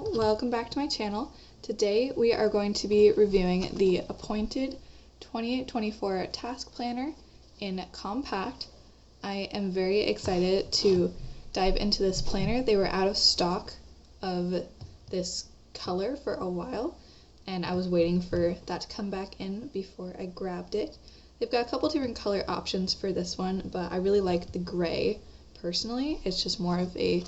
Hello, welcome back to my channel. Today we are going to be reviewing the Appointed 2824 Task Planner in Compact. I am very excited to dive into this planner. They were out of stock of this color for a while, and I was waiting for that to come back in before I grabbed it. They've got a couple different color options for this one, but I really like the gray personally. It's just more of a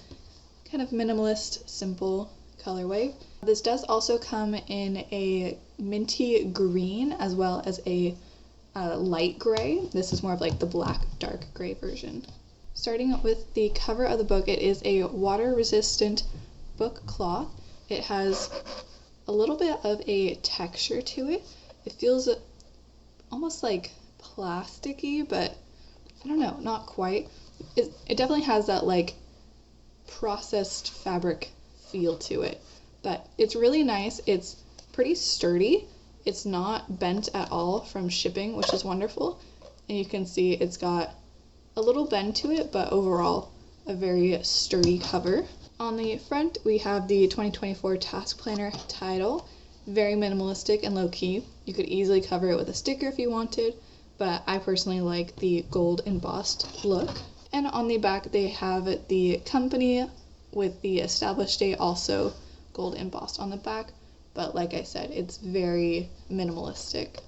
kind of minimalist, simple colorway. This does also come in a minty green as well as a light gray. This is more of like the black dark gray version. Starting with the cover of the book, it is a water resistant book cloth. It has a little bit of a texture to it. It feels almost like plasticky, but I don't know, not quite. It definitely has that like processed fabric feel to it, but it's really nice. It's pretty sturdy. It's not bent at all from shipping, which is wonderful. And you can see it's got a little bend to it, but overall a very sturdy cover. On the front, we have the 2024 Task Planner title. Very minimalistic and low-key. You could easily cover it with a sticker if you wanted, but I personally like the gold embossed look. And on the back, they have the company with the established date, also gold embossed on the back. But like I said, it's very minimalistic.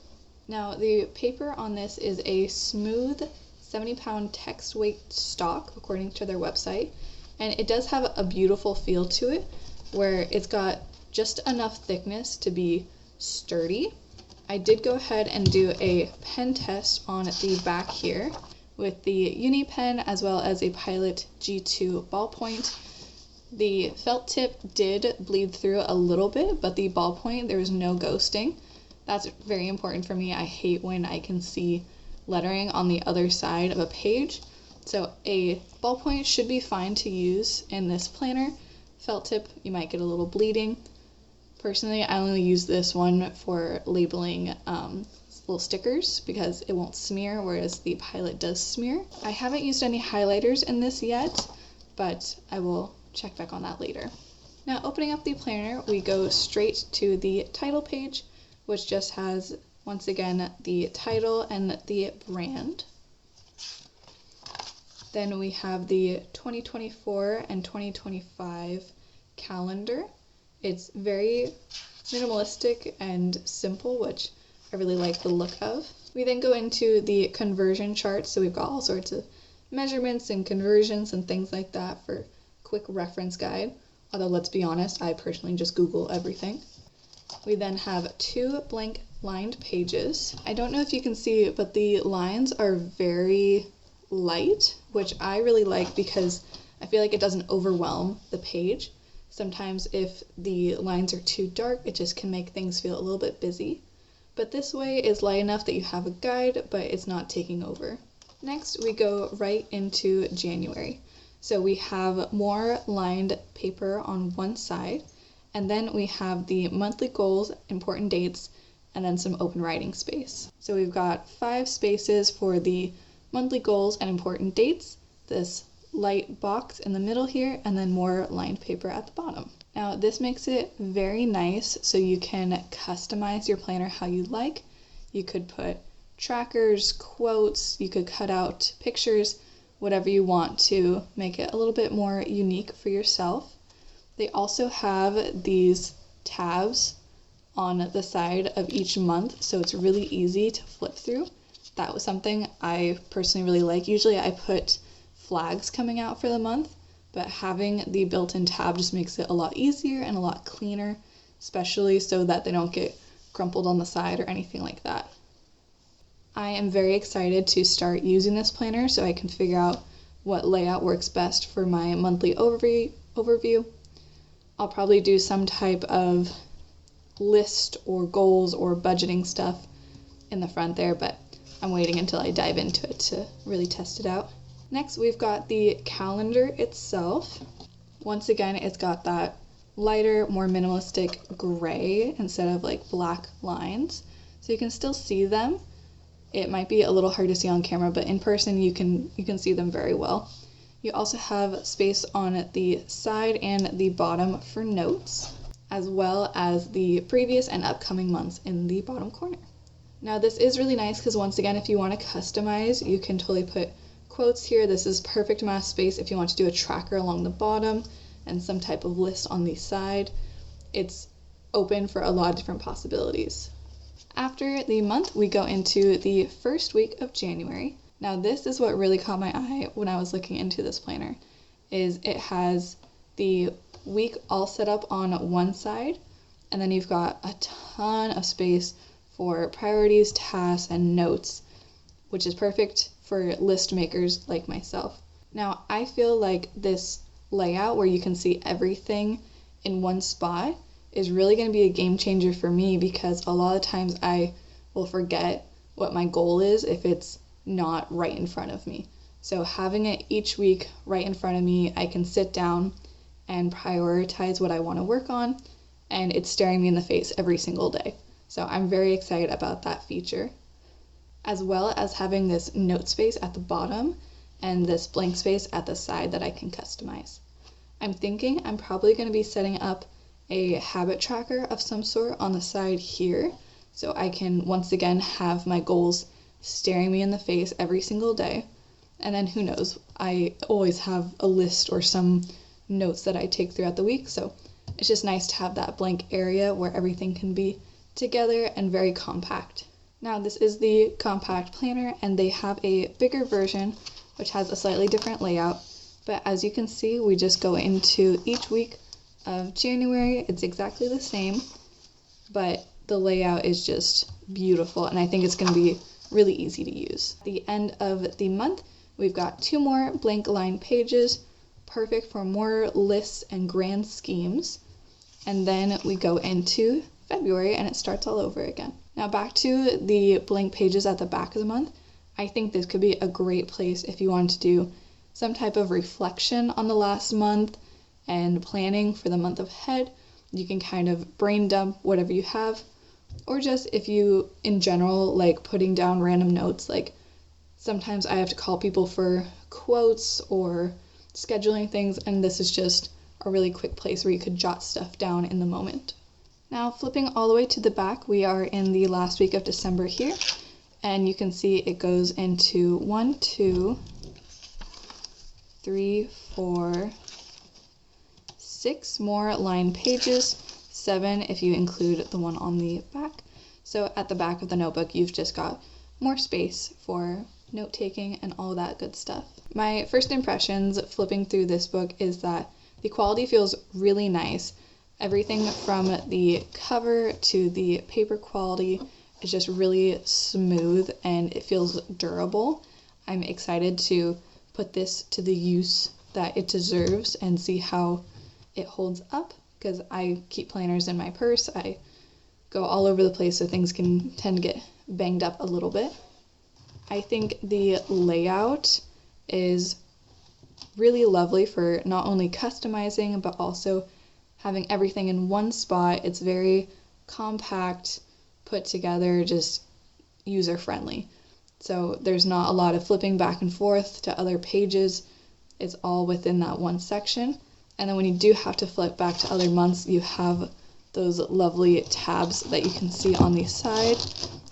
Now, the paper on this is a smooth 70-pound text weight stock, according to their website. And it does have a beautiful feel to it, where it's got just enough thickness to be sturdy. I did go ahead and do a pen test on the back here with the Uni pen as well as a Pilot G2 ballpoint. The felt tip did bleed through a little bit, but the ballpoint, there was no ghosting. That's very important for me. I hate when I can see lettering on the other side of a page. So a ballpoint should be fine to use in this planner. Felt tip, you might get a little bleeding. Personally, I only use this one for labeling little stickers because it won't smear, whereas the Pilot does smear. I haven't used any highlighters in this yet, but I will check back on that later. Now, opening up the planner, we go straight to the title page, which just has, once again, the title and the brand. Then we have the 2024 and 2025 calendar. It's very minimalistic and simple, which I really like the look of. We then go into the conversion chart, so we've got all sorts of measurements and conversions and things like that for a quick reference guide. Although, let's be honest, I personally just Google everything. We then have 2 blank lined pages. I don't know if you can see, but the lines are very light, which I really like because I feel like it doesn't overwhelm the page. Sometimes if the lines are too dark, it just can make things feel a little bit busy. But this way is light enough that you have a guide, but it's not taking over. Next, we go right into January. So we have more lined paper on one side, and then we have the monthly goals, important dates, and then some open writing space. So we've got 5 spaces for the monthly goals and important dates, this light box in the middle here, and then more lined paper at the bottom. Now, this makes it very nice so you can customize your planner how you like. You could put trackers, quotes, you could cut out pictures, whatever you want to make it a little bit more unique for yourself. They also have these tabs on the side of each month, so it's really easy to flip through. That was something I personally really like. Usually I put flags coming out for the month, but having the built-in tab just makes it a lot easier and a lot cleaner, especially so that they don't get crumpled on the side or anything like that. I am very excited to start using this planner so I can figure out what layout works best for my monthly overview. I'll probably do some type of list or goals or budgeting stuff in the front there, but I'm waiting until I dive into it to really test it out. Next, we've got the calendar itself. Once again, it's got that lighter, more minimalistic gray instead of like black lines. So you can still see them. It might be a little hard to see on camera, but in person you can see them very well. You also have space on the side and the bottom for notes, as well as the previous and upcoming months in the bottom corner. Now this is really nice because once again, if you want to customize, you can totally put quotes here. This is perfect amount of space if you want to do a tracker along the bottom and some type of list on the side. It's open for a lot of different possibilities. After the month, we go into the first week of January. Now this is what really caught my eye when I was looking into this planner, is it has the week all set up on one side, and then you've got a ton of space for priorities, tasks, and notes, which is perfect for list makers like myself. Now I feel like this layout where you can see everything in one spot is really going to be a game changer for me, because a lot of times I will forget what my goal is if it's not right in front of me. So having it each week right in front of me, I can sit down and prioritize what I want to work on, and it's staring me in the face every single day. So I'm very excited about that feature, as well as having this note space at the bottom and this blank space at the side that I can customize. I'm thinking I'm probably going to be setting up a habit tracker of some sort on the side here, so I can once again have my goals staring me in the face every single day. And then who knows, I always have a list or some notes that I take throughout the week, so it's just nice to have that blank area where everything can be together and very compact. Now this is the compact planner, and they have a bigger version which has a slightly different layout, but as you can see, we just go into each week of January. It's exactly the same, but the layout is just beautiful, and I think it's going to be really easy to use. At the end of the month, we've got 2 more blank line pages, perfect for more lists and grand schemes. And then we go into February and it starts all over again. Now back to the blank pages at the back of the month. I think this could be a great place if you want to do some type of reflection on the last month and planning for the month ahead. You can kind of brain dump whatever you have, or just if you in general like putting down random notes. Like sometimes I have to call people for quotes or scheduling things, and this is just a really quick place where you could jot stuff down in the moment. Now flipping all the way to the back, we are in the last week of December here, and you can see it goes into 1, 2, 3, 4, 6 more line pages, 7 if you include the one on the back. So at the back of the notebook, you've just got more space for note-taking and all that good stuff. My first impressions flipping through this book is that the quality feels really nice. Everything from the cover to the paper quality is just really smooth and it feels durable. I'm excited to put this to the use that it deserves and see how it holds up, because I keep planners in my purse. I go all over the place, so things can tend to get banged up a little bit. I think the layout is really lovely for not only customizing but also having everything in one spot. It's very compact, put together, just user friendly. So there's not a lot of flipping back and forth to other pages. It's all within that one section. And then when you do have to flip back to other months, you have those lovely tabs that you can see on the side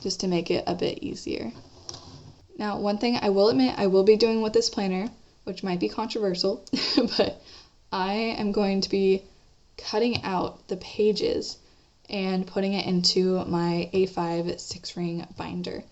just to make it a bit easier. Now, one thing I will admit I will be doing with this planner, which might be controversial, but I am going to be cutting out the pages and putting it into my A5 6-ring binder.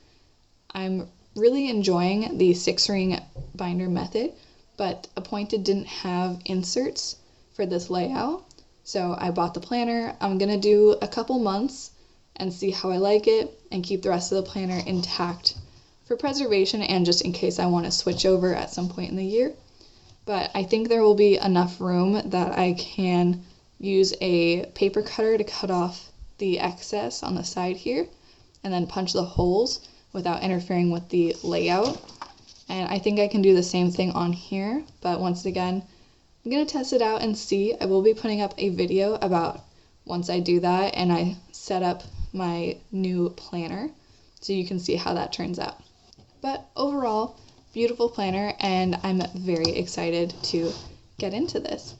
I'm really enjoying the 6-ring binder method, but Appointed didn't have inserts for this layout, so I bought the planner. I'm gonna do a couple months and see how I like it and keep the rest of the planner intact for preservation and just in case I want to switch over at some point in the year. But I think there will be enough room that I can use a paper cutter to cut off the excess on the side here and then punch the holes without interfering with the layout. And I think I can do the same thing on here, but once again, I'm going to test it out and see. I will be putting up a video about once I do that and I set up my new planner, so you can see how that turns out. But overall, beautiful planner, and I'm very excited to get into this.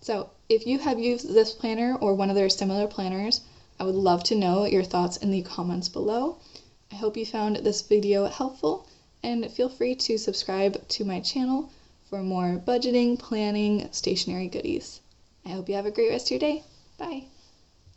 So if you have used this planner or one of their similar planners, I would love to know your thoughts in the comments below. I hope you found this video helpful, and feel free to subscribe to my channel for more budgeting, planning, stationery goodies. I hope you have a great rest of your day. Bye!